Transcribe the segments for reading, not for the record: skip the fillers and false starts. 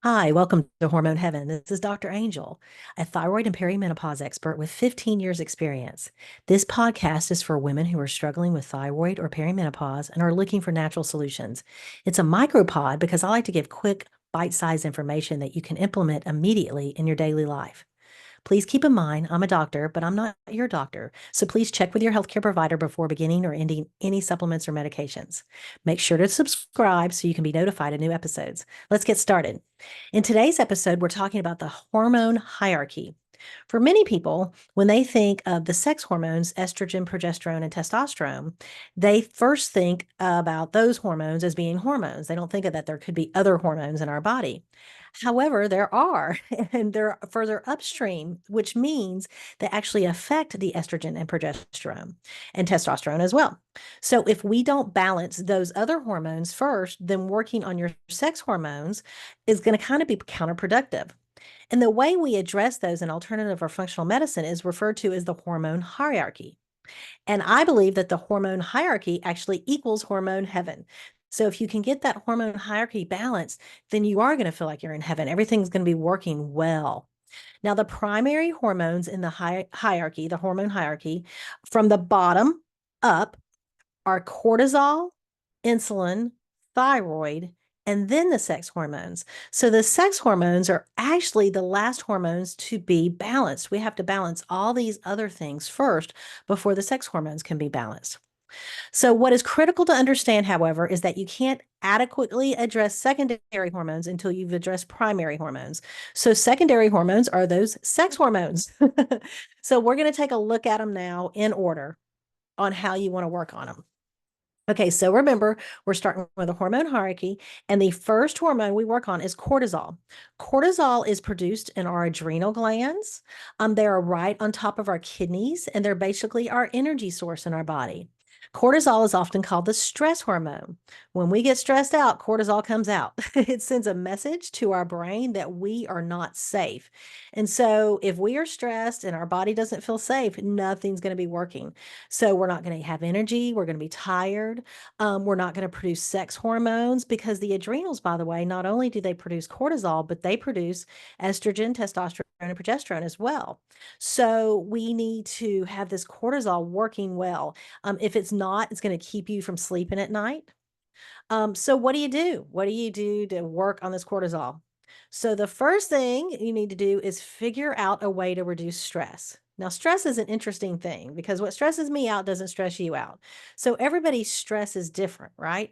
Hi, welcome to Hormone Heaven. This is Dr. Angel, a thyroid and perimenopause expert with 15 years experience. This podcast is for women who are struggling with thyroid or perimenopause and are looking for natural solutions. It's a micropod because I like to give quick, bite-sized information that you can implement immediately in your daily life. Please keep in mind, I'm a doctor, but I'm not your doctor. So please check with your healthcare provider before beginning or ending any supplements or medications. Make sure to subscribe so you can be notified of new episodes. Let's get started. In today's episode, we're talking about the hormone hierarchy. For many people, when they think of the sex hormones, estrogen, progesterone, and testosterone, they first think about those hormones as being hormones. They don't think of that there could be other hormones in our body. However, there are, and they're further upstream, which means they actually affect the estrogen and progesterone and testosterone as well. So, if we don't balance those other hormones first, then working on your sex hormones is going to kind of be counterproductive. And the way we address those in alternative or functional medicine is referred to as the hormone hierarchy. And I believe that the hormone hierarchy actually equals hormone heaven. So if you can get that hormone hierarchy balanced, then you are going to feel like you're in heaven. Everything's going to be working well. Now, the primary hormones in the hierarchy, the hormone hierarchy, from the bottom up are cortisol, insulin, thyroid, and then the sex hormones. So the sex hormones are actually the last hormones to be balanced. We have to balance all these other things first before the sex hormones can be balanced. So, what is critical to understand, however, is that you can't adequately address secondary hormones until you've addressed primary hormones. So, secondary hormones are those sex hormones. So, we're going to take a look at them now in order on how you want to work on them. Okay, so remember, we're starting with a hormone hierarchy, and the first hormone we work on is cortisol. Cortisol is produced in our adrenal glands. They are right on top of our kidneys, and they're basically our energy source in our body. Cortisol is often called the stress hormone. When we get stressed out, cortisol comes out. It sends a message to our brain that we are not safe. And so, if we are stressed and our body doesn't feel safe, nothing's going to be working. So we're not going to have energy. We're going to be tired. We're not going to produce sex hormones because the adrenals, by the way, not only do they produce cortisol, but they produce estrogen, testosterone, and progesterone as well. So we need to have this cortisol working well. If it's not, it's going to keep you from sleeping at night. So what do you do? What do you do to work on this cortisol? So the first thing you need to do is figure out a way to reduce stress. Now, stress is an interesting thing because what stresses me out doesn't stress you out. So everybody's stress is different, right?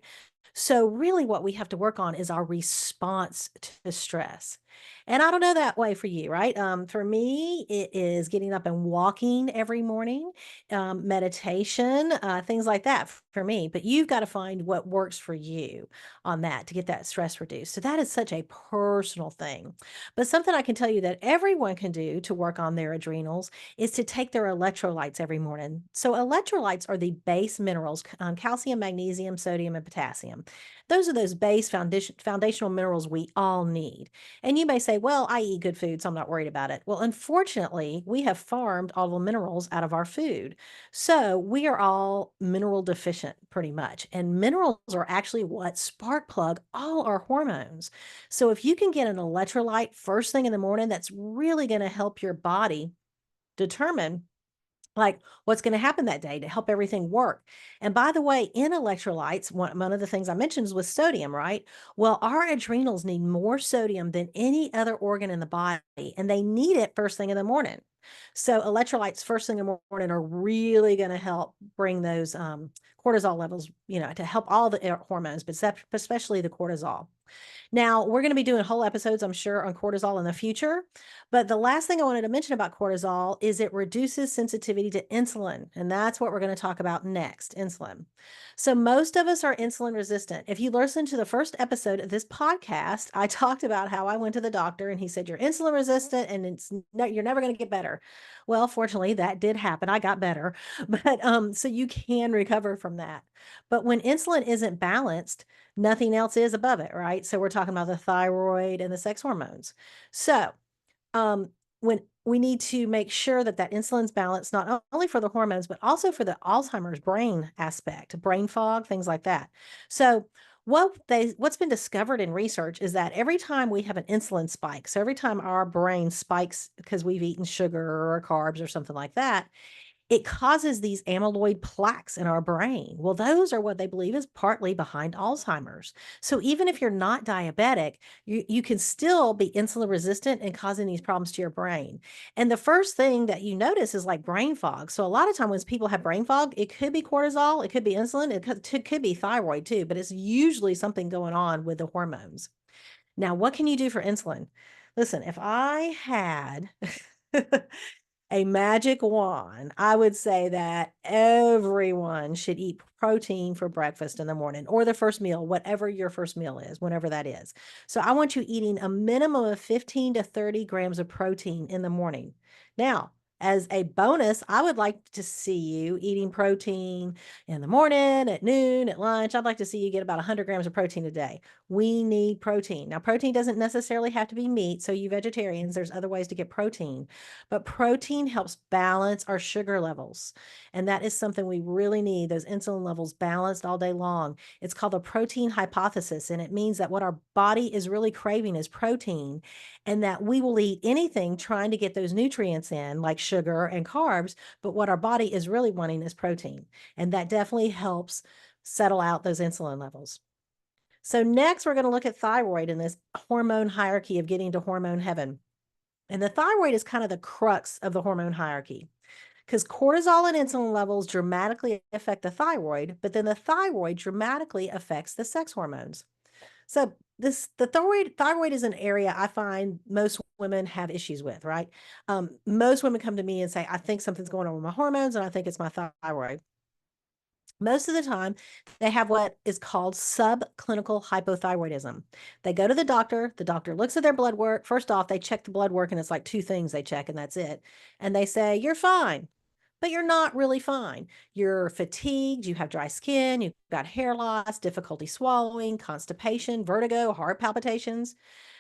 So really what we have to work on is our response to stress. And I don't know that way for you, right? For me, it is getting up and walking every morning, meditation, things like that for me. But you've got to find what works for you on that to get that stress reduced. So that is such a personal thing. But something I can tell you that everyone can do to work on their adrenals is to take their electrolytes every morning. So electrolytes are the base minerals, calcium, magnesium, sodium, and potassium. Those are those base foundational minerals we all need. And you may say, well, I eat good food, so I'm not worried about it. Well, unfortunately, we have farmed all the minerals out of our food. So we are all mineral deficient pretty much. And minerals are actually what spark plug all our hormones. So if you can get an electrolyte first thing in the morning, that's really going to help your body determine like what's going to happen that day to help everything work. And by the way, in electrolytes, one of the things I mentioned is with sodium, right? Well, our adrenals need more sodium than any other organ in the body, and they need it first thing in the morning. So electrolytes first thing in the morning are really going to help bring those cortisol levels, to help all the hormones, but especially the cortisol. Now, we're going to be doing whole episodes, I'm sure, on cortisol in the future. But the last thing I wanted to mention about cortisol is it reduces sensitivity to insulin. And that's what we're going to talk about next, insulin. So, most of us are insulin resistant. If you listen to the first episode of this podcast, I talked about how I went to the doctor and he said, you're insulin resistant and you're never going to get better. Well, fortunately, that did happen. I got better. But so you can recover from that. But when insulin isn't balanced, nothing else is above it, right? So we're talking about the thyroid and the sex hormones. So when we need to make sure that that insulin's balanced, not only for the hormones, but also for the Alzheimer's brain aspect, brain fog, things like that. So What's been discovered in research is that every time we have an insulin spike, so every time our brain spikes because we've eaten sugar or carbs or something like that, it causes these amyloid plaques in our brain. Well, those are what they believe is partly behind Alzheimer's. So even if you're not diabetic, you can still be insulin resistant and causing these problems to your brain. And the first thing that you notice is like brain fog. So a lot of time when people have brain fog, it could be cortisol, it could be insulin, it could be thyroid too, but it's usually something going on with the hormones. Now, what can you do for insulin? Listen, if I had a magic wand, I would say that everyone should eat protein for breakfast in the morning or the first meal, whatever your first meal is, whenever that is. So I want you eating a minimum of 15 to 30 grams of protein in the morning. Now, as a bonus, I would like to see you eating protein in the morning, at noon, at lunch. I'd like to see you get about 100 grams of protein a day. We need protein. Now, protein doesn't necessarily have to be meat. So, you vegetarians, there's other ways to get protein. But protein helps balance our sugar levels. And that is something we really need, those insulin levels balanced all day long. It's called the protein hypothesis. And it means that what our body is really craving is protein, and that we will eat anything trying to get those nutrients in, like sugar and carbs. But what our body is really wanting is protein. And that definitely helps settle out those insulin levels. So, next, we're going to look at thyroid in this hormone hierarchy of getting to hormone heaven. And the thyroid is kind of the crux of the hormone hierarchy because cortisol and insulin levels dramatically affect the thyroid, but then the thyroid dramatically affects the sex hormones. So the thyroid is an area I find most women have issues with, right? Most women come to me and say, I think something's going on with my hormones and I think it's my thyroid. Most of the time, they have what is called subclinical hypothyroidism. They go to the doctor looks at their blood work. First off, they check the blood work, and it's like two things they check, and that's it. And they say, you're fine, but you're not really fine. You're fatigued, you have dry skin, you've got hair loss, difficulty swallowing, constipation, vertigo, heart palpitations.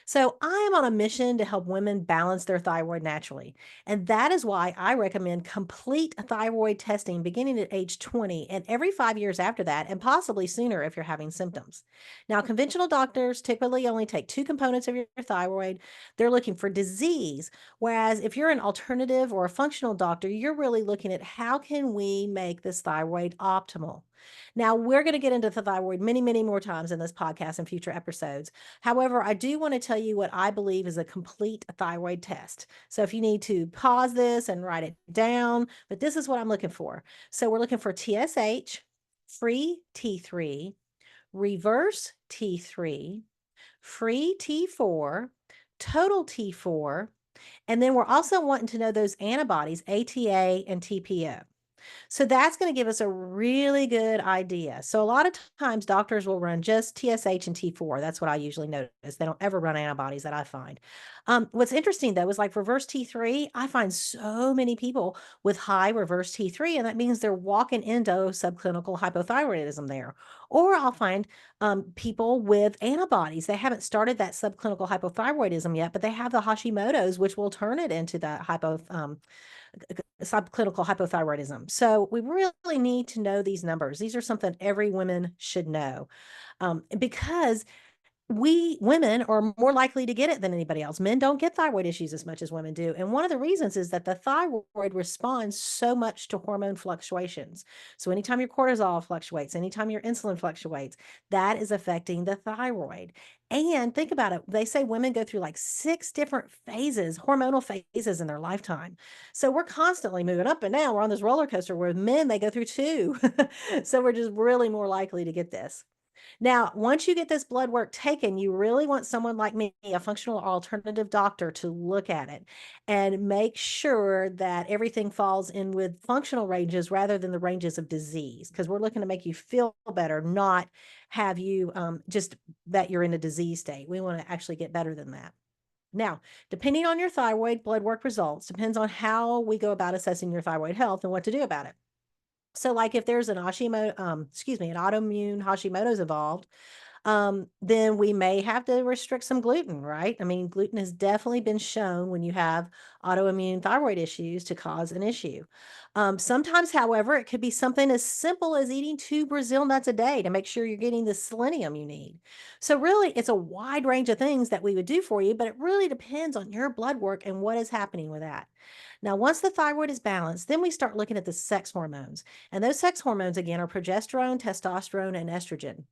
So I am on a mission to help women balance their thyroid naturally. And that is why I recommend complete thyroid testing beginning at age 20 and every 5 years after that, and possibly sooner if you're having symptoms. Now, conventional doctors typically only take two components of your thyroid. They're looking for disease. Whereas if you're an alternative or a functional doctor, you're really looking at how can we make this thyroid optimal. Now, we're going to get into the thyroid many, many more times in this podcast and future episodes. However, I do want to tell you what I believe is a complete thyroid test. So if you need to pause this and write it down, but this is what I'm looking for. So we're looking for TSH, free T3, reverse T3, free T4, total T4, and then we're also wanting to know those antibodies, ATA and TPO. So that's going to give us a really good idea. So a lot of times doctors will run just TSH and T4. That's what I usually notice. They don't ever run antibodies that I find. What's interesting though is like reverse T3. I find so many people with high reverse T3, and that means they're walking into subclinical hypothyroidism there. Or I'll find people with antibodies. They haven't started that subclinical hypothyroidism yet, but they have the Hashimoto's, which will turn it into the subclinical hypothyroidism. So we really need to know these numbers. These are something every woman should know, because we women are more likely to get it than anybody else. Men don't get thyroid issues as much as women do. And one of the reasons is that the thyroid responds so much to hormone fluctuations. So anytime your cortisol fluctuates, anytime your insulin fluctuates, that is affecting the thyroid. And think about it. They say women go through like 6 different phases, hormonal phases in their lifetime. So we're constantly moving up and down. We're on this roller coaster where men, they go through 2. So we're just really more likely to get this. Now, once you get this blood work taken, you really want someone like me, a functional or alternative doctor, to look at it and make sure that everything falls in with functional ranges rather than the ranges of disease, because we're looking to make you feel better, not have you just that you're in a disease state. We want to actually get better than that. Now, depending on your thyroid blood work results, depends on how we go about assessing your thyroid health and what to do about it. So like if there's an autoimmune Hashimoto's involved, then we may have to restrict some gluten, right? I mean, gluten has definitely been shown when you have autoimmune thyroid issues to cause an issue. Sometimes, however, it could be something as simple as eating 2 Brazil nuts a day to make sure you're getting the selenium you need. So, really, it's a wide range of things that we would do for you, but it really depends on your blood work and what is happening with that. Now, once the thyroid is balanced, then we start looking at the sex hormones. And those sex hormones, again, are progesterone, testosterone, and estrogen.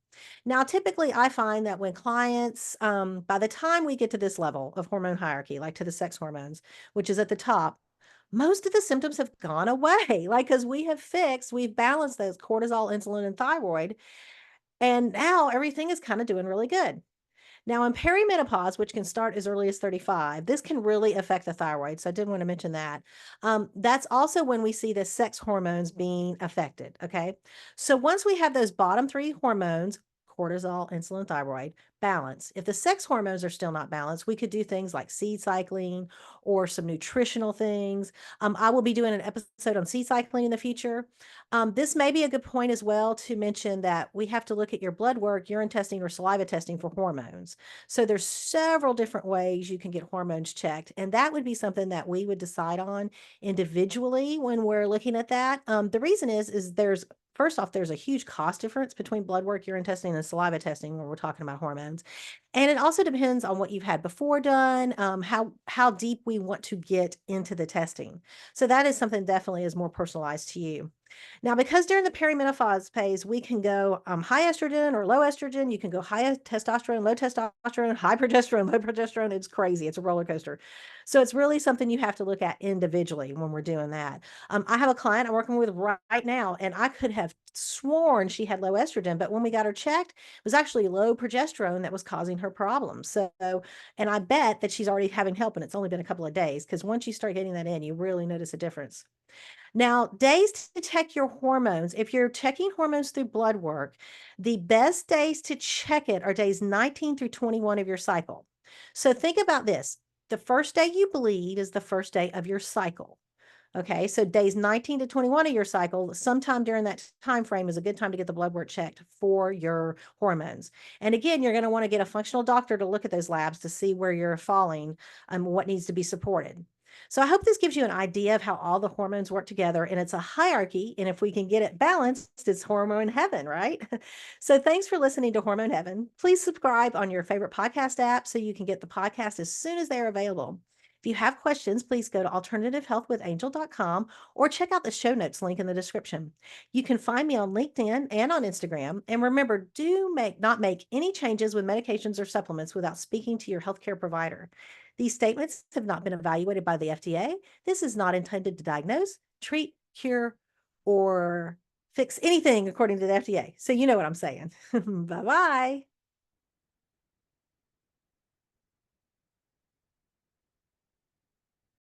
Now, typically, I find that when clients, by the time we get to this level of hormone hierarchy, like to the sex hormones, which is at the top, most of the symptoms have gone away. Like, because we've balanced those cortisol, insulin, and thyroid. And now everything is kind of doing really good. Now, in perimenopause, which can start as early as 35, this can really affect the thyroid. So I did want to mention that. That's also when we see the sex hormones being affected. Okay. So once we have those bottom three hormones, cortisol, insulin, thyroid, balance. If the sex hormones are still not balanced, we could do things like seed cycling or some nutritional things. I will be doing an episode on seed cycling in the future. This may be a good point as well to mention that we have to look at your blood work, urine testing, or saliva testing for hormones. So there's several different ways you can get hormones checked, and that would be something that we would decide on individually when we're looking at that. The reason is there's first off, there's a huge cost difference between blood work, urine testing, and saliva testing when we're talking about hormones. And it also depends on what you've had before done, how deep we want to get into the testing. So that is something definitely is more personalized to you. Now, because during the perimenopause phase, we can go high estrogen or low estrogen. You can go high testosterone, high progesterone, low progesterone. It's crazy. It's a roller coaster. So it's really something you have to look at individually when we're doing that. I have a client I'm working with right now, and I could have sworn she had low estrogen, but when we got her checked, it was actually low progesterone that was causing her problems. So, and I bet that she's already having help, and it's only been a couple of days because once you start getting that in, you really notice a difference. Now, days to check your hormones. If you're checking hormones through blood work, the best days to check it are days 19 through 21 of your cycle. So think about this. The first day you bleed is the first day of your cycle. Okay, so days 19 to 21 of your cycle, sometime during that time frame is a good time to get the blood work checked for your hormones. And again, you're going to want to get a functional doctor to look at those labs to see where you're falling and what needs to be supported. So I hope this gives you an idea of how all the hormones work together, and it's a hierarchy. And if we can get it balanced, it's hormone heaven, right? So thanks for listening to Hormone Heaven. Please subscribe on your favorite podcast app so you can get the podcast as soon as they're available. If you have questions, please go to alternativehealthwithangel.com or check out the show notes link in the description. You can find me on LinkedIn and on Instagram. And remember, not make any changes with medications or supplements without speaking to your healthcare provider. These statements have not been evaluated by the FDA. This is not intended to diagnose, treat, cure, or fix anything according to the FDA. So you know what I'm saying. Bye-bye.